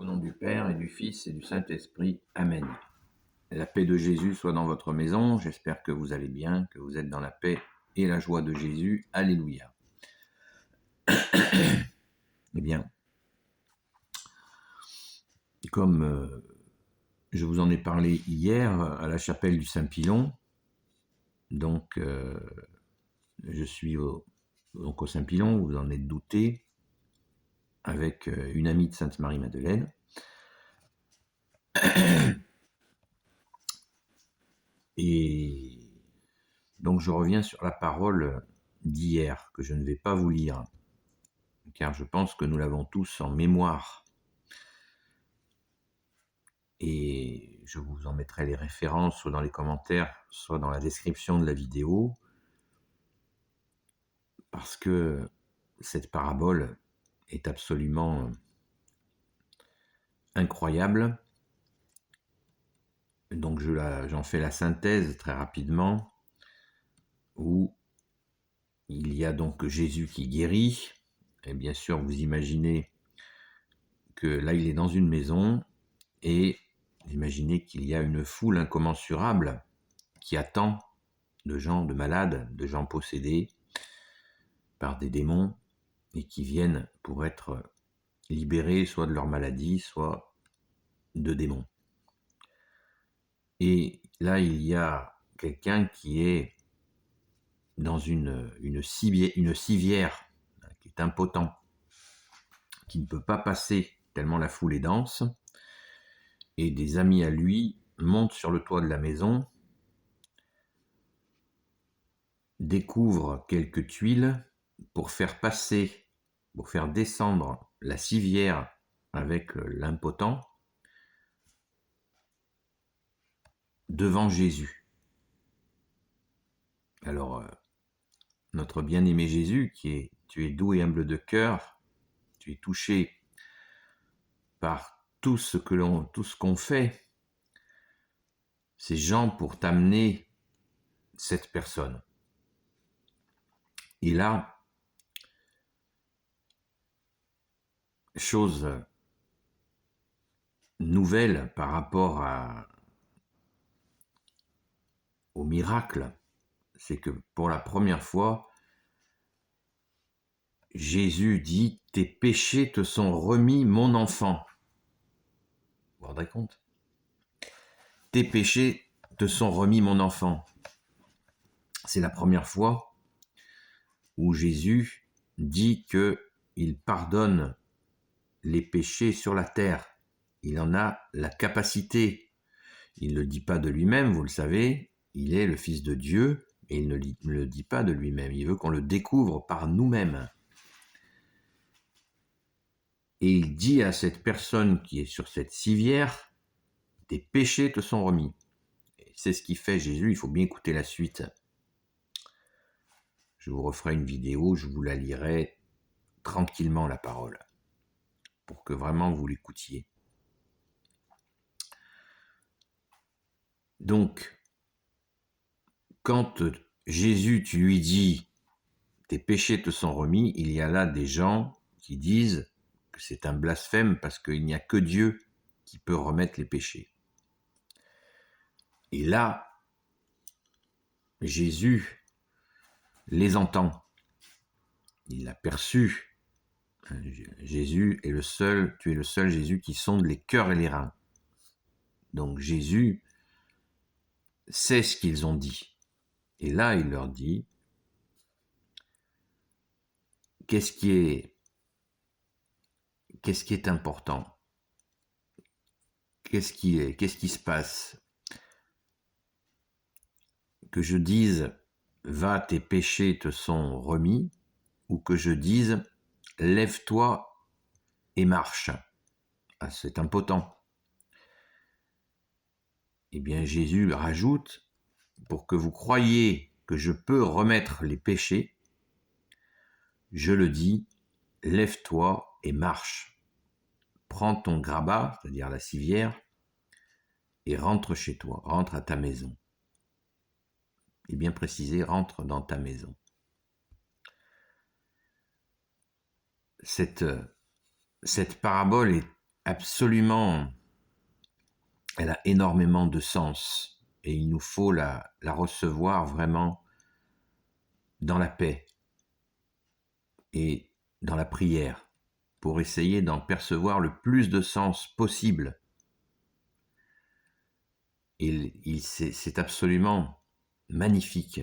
Au nom du Père et du Fils et du Saint-Esprit. Amen. La paix de Jésus soit dans votre maison. J'espère que vous allez bien, que vous êtes dans la paix et la joie de Jésus. Alléluia. Eh bien, comme je vous en ai parlé hier à la chapelle du Saint-Pilon, donc je suis au Saint-Pilon, vous en êtes douté, avec une amie de Sainte-Marie-Madeleine. Et donc je reviens sur la parole d'hier, que je ne vais pas vous lire, car je pense que nous l'avons tous en mémoire. Et je vous en mettrai les références, soit dans les commentaires, soit dans la description de la vidéo, parce que cette parabole est absolument incroyable. Donc j'en fais la synthèse très rapidement, où il y a donc Jésus qui guérit, et bien sûr vous imaginez que là il est dans une maison, et vous imaginez qu'il y a une foule incommensurable qui attend de gens, de malades, de gens possédés par des démons, et qui viennent pour être libérés soit de leur maladie, soit de démons. Et là, il y a quelqu'un qui est dans une civière, qui est impotent, qui ne peut pas passer tellement la foule est dense, et des amis à lui montent sur le toit de la maison, découvrent quelques tuiles pour faire descendre la civière avec l'impotent devant Jésus. Alors, notre bien-aimé Jésus, tu es doux et humble de cœur, tu es touché par tout ce qu'on fait, ces gens pour t'amener cette personne. Et là, chose nouvelle par rapport au miracle, c'est que pour la première fois, Jésus dit « Tes péchés te sont remis, mon enfant ». Vous vous rendez compte ? Tes péchés te sont remis, mon enfant. C'est la première fois où Jésus dit qu'il pardonne les péchés sur la terre. Il en a la capacité. Il ne le dit pas de lui-même, vous le savez, il est le Fils de Dieu, et il ne le dit pas de lui-même. Il veut qu'on le découvre par nous-mêmes. Et il dit à cette personne qui est sur cette civière, « Tes péchés te sont remis ». C'est ce qu'il fait Jésus, il faut bien écouter la suite. Je vous referai une vidéo, je vous la lirai tranquillement la parole, pour que vraiment vous l'écoutiez. Donc, quand Jésus, tu lui dis « tes péchés te sont remis », il y a là des gens qui disent que c'est un blasphème parce qu'il n'y a que Dieu qui peut remettre les péchés. Et là, Jésus les entend. Il l'a perçu. Jésus est le seul, tu es le seul Jésus qui sonde les cœurs et les reins. Donc Jésus sait ce qu'ils ont dit. Et là, il leur dit, qu'est-ce qui est important ? Qu'est-ce qui se passe ? Que je dise « va, tes péchés te sont remis » ou que je dise « lève-toi et marche ». Ah, c'est impotent. Eh bien, Jésus rajoute « pour que vous croyiez que je peux remettre les péchés, je le dis, lève-toi et marche. Prends ton grabat, c'est-à-dire la civière, et rentre chez toi, rentre à ta maison. » Et bien précisé, rentre dans ta maison. Cette parabole est absolument, elle a énormément de sens et il nous faut la recevoir vraiment dans la paix et dans la prière pour essayer d'en percevoir le plus de sens possible. C'est absolument magnifique.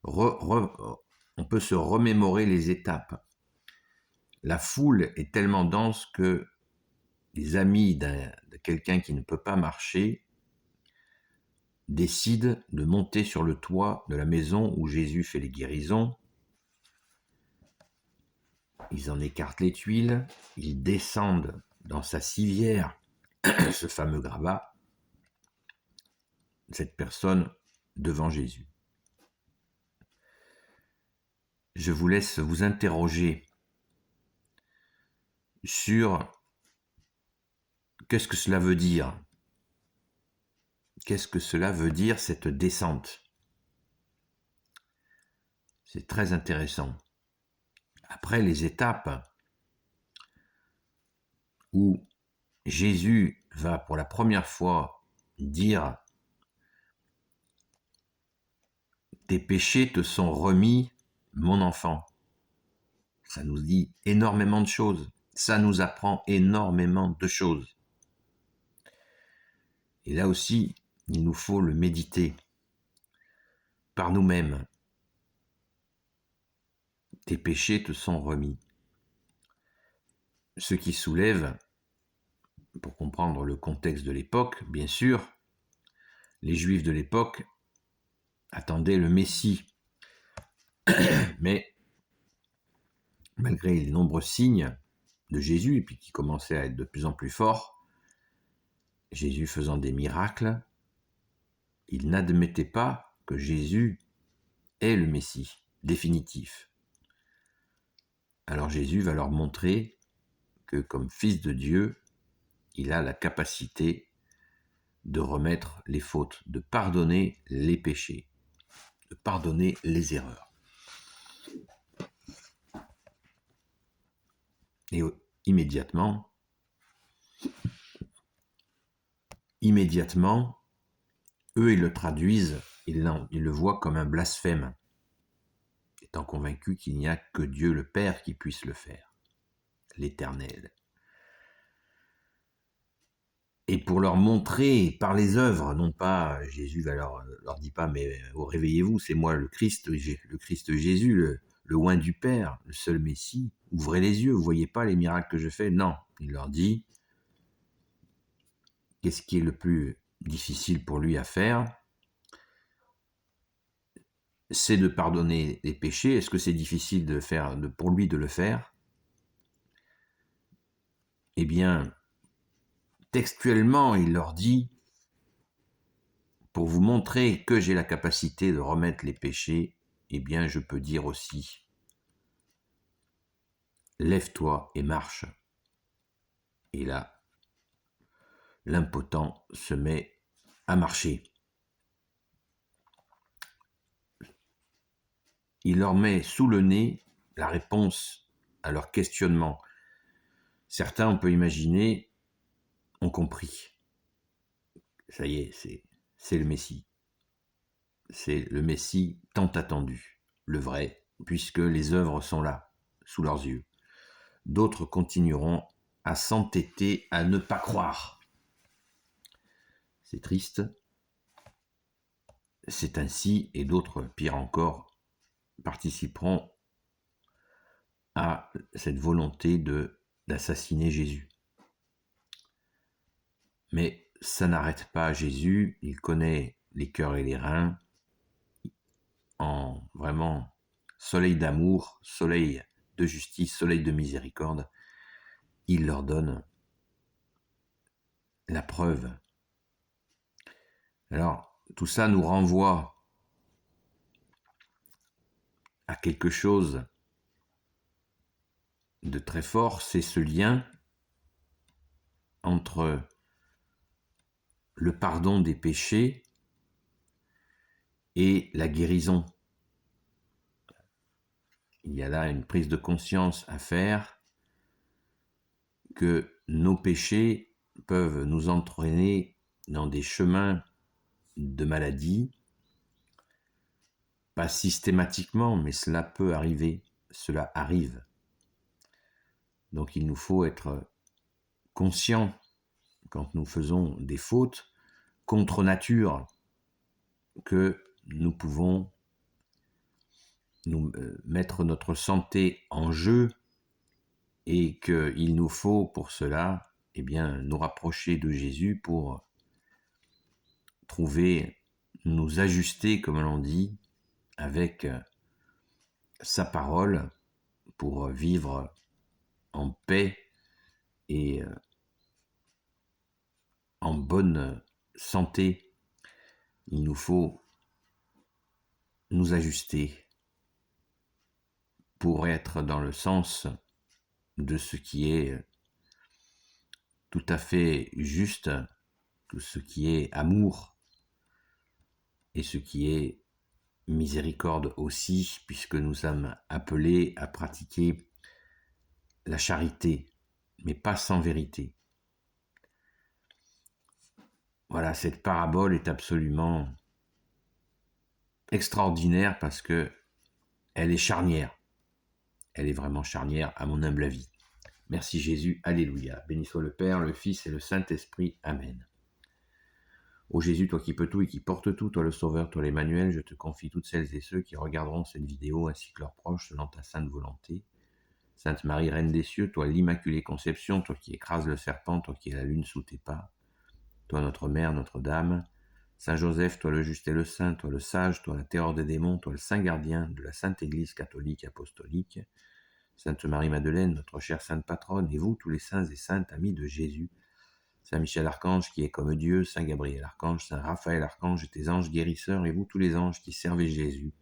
On peut se remémorer les étapes. La foule est tellement dense que les amis de quelqu'un qui ne peut pas marcher décident de monter sur le toit de la maison où Jésus fait les guérisons. Ils en écartent les tuiles, ils descendent dans sa civière, ce fameux grabat, cette personne devant Jésus. Je vous laisse vous interroger sur qu'est-ce que cela veut dire. Qu'est-ce que cela veut dire, cette descente? C'est très intéressant. Après les étapes où Jésus va pour la première fois dire « Tes péchés te sont remis, mon enfant ». Ça nous dit énormément de choses. Ça nous apprend énormément de choses. Et là aussi, il nous faut le méditer par nous-mêmes. Tes péchés te sont remis. Ce qui soulève, pour comprendre le contexte de l'époque, bien sûr, les Juifs de l'époque attendaient le Messie. Mais malgré les nombreux signes de Jésus, et puis qui commençaient à être de plus en plus forts, Jésus faisant des miracles, ils n'admettaient pas que Jésus est le Messie définitif. Alors Jésus va leur montrer que comme fils de Dieu, il a la capacité de remettre les fautes, de pardonner les péchés, de pardonner les erreurs. Et immédiatement, eux, ils le traduisent, ils le voient comme un blasphème, étant convaincus qu'il n'y a que Dieu le Père qui puisse le faire, l'Éternel. Et pour leur montrer par les œuvres, non pas, Jésus leur dit pas, mais réveillez-vous, c'est moi le Christ Jésus, le oint du Père, le seul Messie, ouvrez les yeux, vous voyez pas les miracles que je fais? Non, il leur dit, qu'est-ce qui est le plus difficile pour lui à faire? C'est de pardonner les péchés. Est-ce que c'est difficile pour lui de le faire? Eh bien, textuellement, il leur dit, pour vous montrer que j'ai la capacité de remettre les péchés, eh bien, je peux dire aussi, lève-toi et marche. Et là, l'impotent se met à marcher. Il leur met sous le nez la réponse à leur questionnement. Certains, on peut imaginer, ont compris. Ça y est, c'est le Messie. C'est le Messie tant attendu, le vrai, puisque les œuvres sont là, sous leurs yeux. D'autres continueront à s'entêter à ne pas croire. C'est triste. C'est ainsi, et d'autres, pire encore, participeront à cette volonté d'assassiner Jésus. Mais ça n'arrête pas Jésus, il connaît les cœurs et les reins, en vraiment soleil d'amour, soleil de justice, soleil de miséricorde, il leur donne la preuve. Alors, tout ça nous renvoie à quelque chose de très fort, c'est ce lien entre le pardon des péchés et la guérison. Il y a là une prise de conscience à faire que nos péchés peuvent nous entraîner dans des chemins de maladie, pas systématiquement, mais cela peut arriver, cela arrive. Donc il nous faut être conscients quand nous faisons des fautes contre nature que nous pouvons nous mettre notre santé en jeu et qu'il nous faut pour cela nous rapprocher de Jésus pour nous ajuster, comme l'on dit, avec sa parole pour vivre en paix et en bonne santé. Il nous faut nous ajuster pour être dans le sens de ce qui est tout à fait juste, tout ce qui est amour et ce qui est miséricorde aussi, puisque nous sommes appelés à pratiquer la charité, mais pas sans vérité. Voilà, cette parabole est absolument extraordinaire parce que elle est charnière. Elle est vraiment charnière à mon humble avis. Merci Jésus, alléluia. Béni soit le Père, le Fils et le Saint-Esprit. Amen. Ô Jésus, toi qui peux tout et qui portes tout, toi le Sauveur, toi l'Emmanuel, je te confie toutes celles et ceux qui regarderont cette vidéo ainsi que leurs proches selon ta sainte volonté. Sainte Marie, Reine des cieux, toi l'Immaculée Conception, toi qui écrases le serpent, toi qui es la lune sous tes pas, toi notre Mère, Notre-Dame, Saint Joseph, toi le juste et le saint, toi le sage, toi la terreur des démons, toi le saint gardien de la Sainte Église catholique apostolique, Sainte Marie-Madeleine, notre chère sainte patronne, et vous tous les saints et saintes amis de Jésus, Saint Michel Archange qui est comme Dieu, Saint Gabriel Archange, Saint Raphaël Archange et tes anges guérisseurs, et vous tous les anges qui servez Jésus,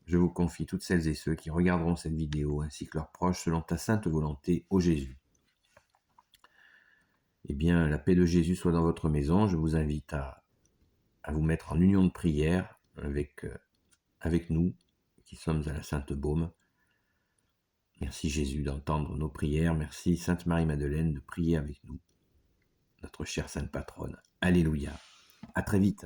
je vous confie toutes celles et ceux qui regarderont cette vidéo ainsi que leurs proches selon ta sainte volonté, ô Jésus. Eh bien, la paix de Jésus soit dans votre maison. Je vous invite à vous mettre en union de prière avec nous qui sommes à la Sainte Baume. Merci Jésus d'entendre nos prières. Merci Sainte Marie-Madeleine de prier avec nous, notre chère Sainte Patronne. Alléluia. À très vite.